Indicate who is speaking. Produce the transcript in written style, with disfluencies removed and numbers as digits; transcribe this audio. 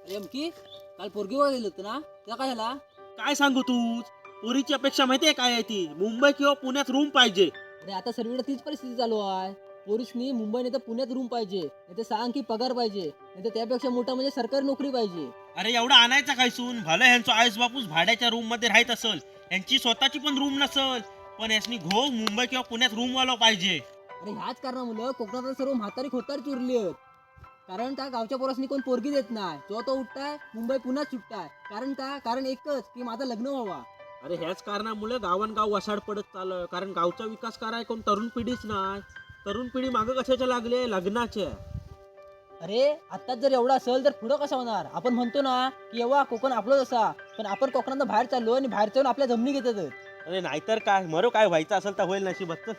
Speaker 1: अरे अमकी काल पोरगी बघायला गेलो होतो ना, त्या काय झाला?
Speaker 2: काय सांगू तूच. पोरीची अपेक्षा माहितीये काय आहे ती? मुंबई किंवा पुण्यात रूम पाहिजे.
Speaker 1: अरे आता सर्वीकडे तीच परिस्थिती चालू आहे. पोरीसनी मुंबई नाही तर पुण्यात रूम पाहिजे, नाही तर सांग की पगार पाहिजे, नाही तर त्यापेक्षा मोठा म्हणजे सरकारी नोकरी पाहिजे.
Speaker 2: अरे एवढा आणायचा काय सून? भलं ह्यांचं आईस बापूस भाड्याच्या रूम मध्ये राहत असल, यांची स्वतःची पण रूम नसल, पण यासनी घो मुंबई किंवा पुण्यात रूम वाला पाहिजे.
Speaker 1: अरे ह्याच कारणामुळं कोकणात सर्व म्हातारी खोतारी चुरली आहेत. कारण का गावच्या पोरासनी कोण पोरगी देत नाही, तो उठताय मुंबई पुण्यात सुटताय. कारण एकच की माझं लग्न व्हावा.
Speaker 2: अरे ह्याच कारणामुळे गावांगाव वसाड पडत चाललं. कारण गावचा विकास कराय कोण तरुण पिढीच नाही. तरुण पिढी मागं कशाच्या लागले? लग्नाच्या.
Speaker 1: अरे आत्ताच जर एवढा असेल तर पुढं कसं होणार? आपण म्हणतो ना की एव्हा कोकण आपलंच असा, पण आपण कोकणात बाहेर चाललो आणि बाहेर जाऊन आपल्या जमिनी घेतात.
Speaker 2: अरे नाहीतर काय, मरो काय व्हायचं असेल तर होईल नशिबात. चल.